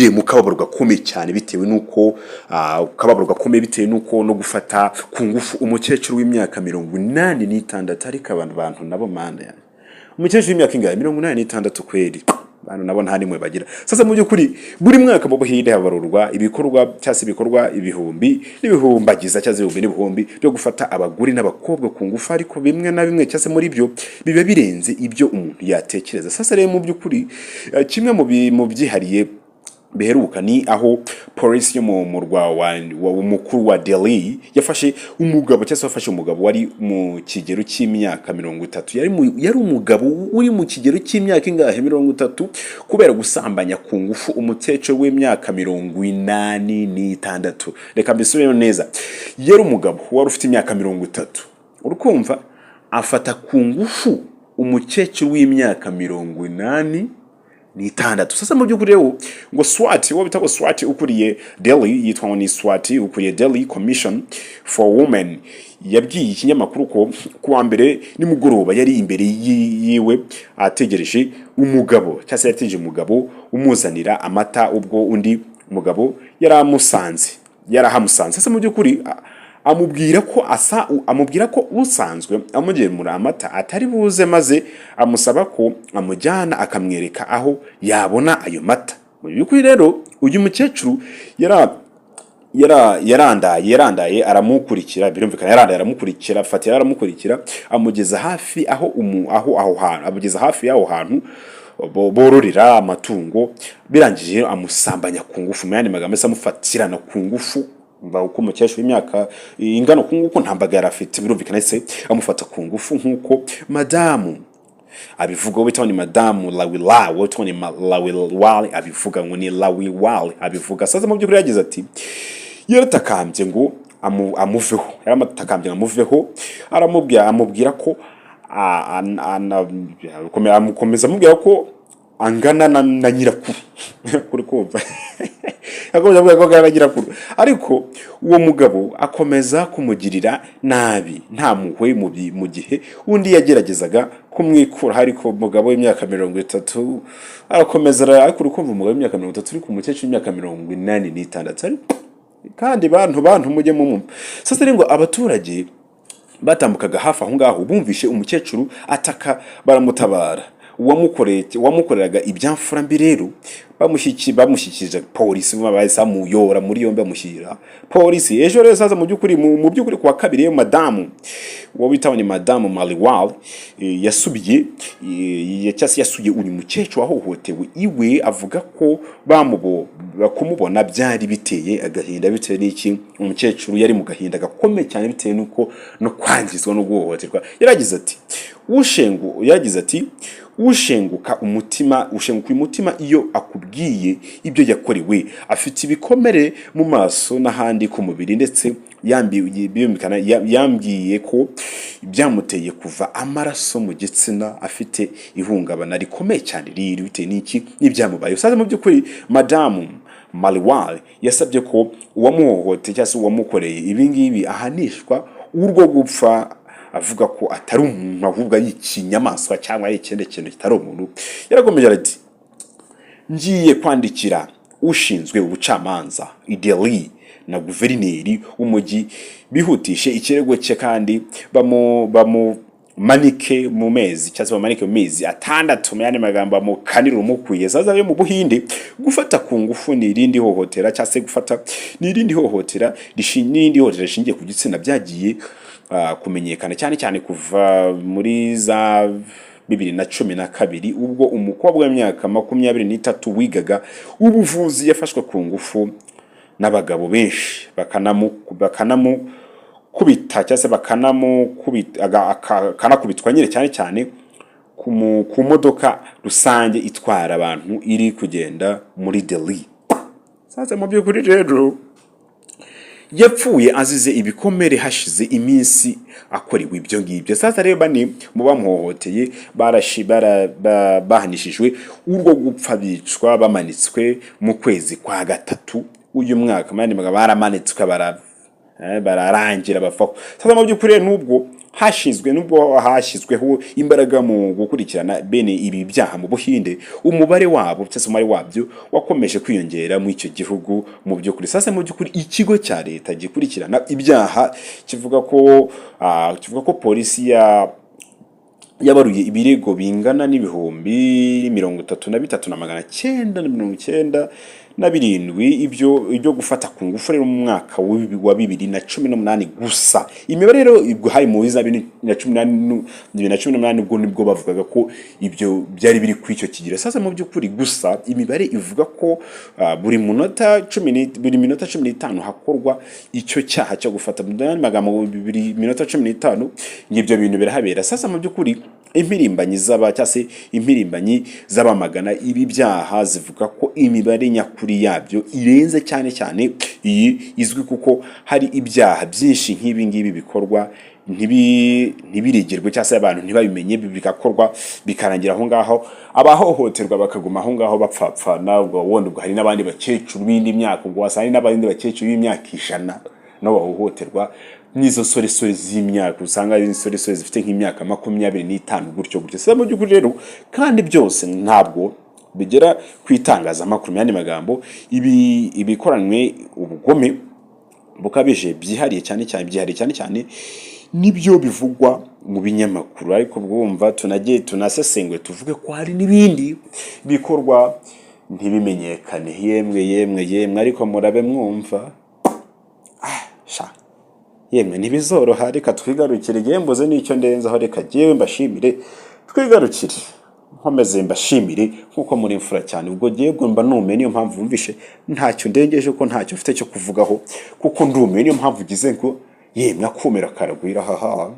mu kababaro gakomeye cyane bitewe nuko kababaro gakomeye bitewe nuko no gufata ku ngufu umukecuru w'imyaka 86 ariko abantu nabo manda umukecuru w'imyaka ingahe 86 kweri bantu nabo nta nimwe bagira. Sasa mu byukuri buri mwaka mu buhinde habarurwa ibikorwa cyase ibikorwa ibihumbi n'ibihumbagiza cyase ibihumbi n'ibihumbi byo gufata abaguri n'abakobwa ku ngufu, ariko bimwe na bimwe cyase muri byo biba birenze ibyo umuntu yatekereza. Sasa rero mu byukuri kimwe mu byihariye beheruka ni aho polisi yo mu murwa wa mukuru wa Delhi yafashe umugabo cyase wafashe umugabo wari mu kigero cy'imyaka 30, yari umugabo uri mu kigero cy'imyaka ingahe 30 kubera gusambanya ku ngufu umukecuru w'imyaka 86. Reka mbisubire neza, yari umugabo wari ufite imyaka 30 urukumva afata ku ngufu umukecuru w'imyaka 86. Sasa mu byukuri rero ngo Swati wo bitabo Swati ukuriye Delhi yitwa ni Swati ukuriye Delhi Commission for Women yabwiye ikinyamakuru ko kuwa mbere nimugoroba yari imbere yiwe ategereje umugabo cyase yategereje umugabo umuzanira amata, ubwo undi mugabo yarahamusanze. Sasa mu byukuri amubwira ko usanzwe amugemura amata atari buze, maze amusaba ko amujyana akamwereka aho yabona ayo mata. Mu byukuri rero uyu mukecuru yarandaye aramukurikira, birumvikana yarandaye aramukurikira amugeza hafi y'aho hantu bororera amatungo, birangije amusambanya ku ngufu, mu yandi magambo amufatirana ku ngufu uko umukecuru w'imyaka ingano kunguko ntambaga yarafite, birumvikana se amufata ku ngufu nkuko madamu abivuga. Witwa ni madamu Lawilwal, witwa ni Lawilwal abivuga ngo ni Lawilwal abivuga. Sasa mu byukuri yagize ati yaratakambye ngo amuveho, amubwira ko amukomeza amubwira ko angana na nyirakuru kuri kumva akomeza avuga ko angana na nyirakuru, ariko uwo mugabo akomeza kumugirira nabi nta muhwe mu gihe undi yageragezaga kumwikura. Ariko umugabo w'imyaka 30 arakomeza, ariko urukumva umugabo w'imyaka 30 uri ku mukecuru w'imyaka 86 kandi bantu mujye mu. Sasa rero ngo abaturage batambukaga hafi aho ngaho bumvishe umukecuru ataka, baramutabara. Uwamukoreraga ibyamfura mbi rero bamushyikije polisi, basamuyora muri yombi bamushyira polisi. Ejo rero saza mu byukuri kwa kabiri madamu wo bitaho ni madamu Maliwal yasubiye uyu mukecuru wahohotewe iwe, avuga ko kumubona byari biteye agahinda, bitewe n'iki umukecuru yari mu gahinda gakomeye cyane bitewe nuko no kwangizwa no guhohoterwa. Yaragize ati ushenguka umutima iyo akubwiye ibyo yakorewe, afite ibikomere mu maso n'ahandi ku mubiri, ndetse yambwiye ko byamuteye kuva amaraso mu gitsina, afite ihungabana rikomeye cyane riri bitewe n'iki n'ibyamubaye. Sasa mu byukuri madamu Maliwal yasabye ko uwamuhohoteye cyangwa uwamukoreye ibingibi ahanishwa urwo gupfa, avuga ko atari umuntu ahubwo y'ikinyamaswa cyangwa y'ikindi kintu kitari umuntu. Yarakomeje ati ngiye kwandikira ushinzwe ubucamanza Delhi na guverineri w'umujyi bihutishe ikirego cye, kandi bamumanike mu mezi cyangwa mu mezi 6, mu yandi magambo amukanira umukwiye. Sasa yo mu Buhinde gufata ku ngufu n'irindi hohotera cyangwa gufata n'irindi hohotera rishingiye ku gitsina byagiye kumenyekana cyane kuva muri za 2012, ubwo umukobwa w'imyaka 23 wigaga ubuvuzi yafashwe ku ngufu n'abagabo benshi, bakanamukubita cyase bakanakubitwa nyine cyane ku modoka rusange itwara abantu iri kugenda muri Delhi. Sasa mu byukuri rero yapfuye azize ibikomere hashize iminsi akorewe ibyo ngibyo. Sasa rero bani mu bamuhohoteye bahanishijwe urwo gupfa, bicwa bamanitswe mu kwezi kwa gatatu uyu mwaka, mandi baramanitswe bararangira bapfaho. Sasa mu by'ukuri nubwo hashyizweho imbaraga mu gukurikirana bene ibi byaha mu Buhinde, umubare wabo cyangwa umubare wabyo wakomeje kwiyongera mu icyo gihugu mu by'ukuri. Sasa mu by'ukuri ikigo cya leta gikurikirana ibyaha kivuga ko polisi yabaruye ibirego bingana n'ibihumbi 33,997 ibyo gufata ku ngufu rero mu mwaka wa 2018 gusa. Imibare rero hari mu 2018 ubwo nibwo bavugaga ko ibyo byari biri ku icyo kigira. Sasa mu by'ukuri gusa imibare ivuga ko buri minota 15 hakorwa icyo cyaha cyo gufata magambo buri minota 15 ngibyo bintu birahabera. Sasa mu by'ukuri impirimbanyi z'abamagana ibi byaha zivuga ko imibare nyakuri yabyo irenze cyane iyi izwi, kuko hari ibyaha byinshi nk'ibi ngibi bikorwa ntibiregerwe cyangwa se abantu ntibabimenye, bigakorwa bikarangira aho ngaho, abahohoterwa bakaguma aho ngaho bapfapfana. ubwo hari n'abandi bakecuru b'indi myaka, ubwo wasanga n'abandi bakecuru b'imyaka 100 nabo bahohoterwa, n'izo soresore z'imyaka usanga ari soresore zifite nk'imyaka 25 gutyo. Sasa mu by'ukuri rero kandi byose ntabwo bigera kwitangazamakuru. Yandi magambo ibikoranywe ubugome bukabije byihariye cyane nibyo bivugwa mu binyamakuru, ariko bwumva tunasesengwe tuvuge ko hari n'ibindi bikorwa ntibimenyekane. yemwe ariko murabe mwumva yemwe ntibizoroha. Reka twigarukire, mboze n'icyo ndenzaho, reka jewe mbashimire, twigarukire nkomeze mbashimire nkuko muri imfura cyane. Ubwo jewe mba nume, niyo mpamvu wumvishe ntacyo ndengeje, ko ntacyo mfite cyo kuvugaho, kuko ndume, niyo mpamvu ugize ngo yemwe akumera karagwira haha.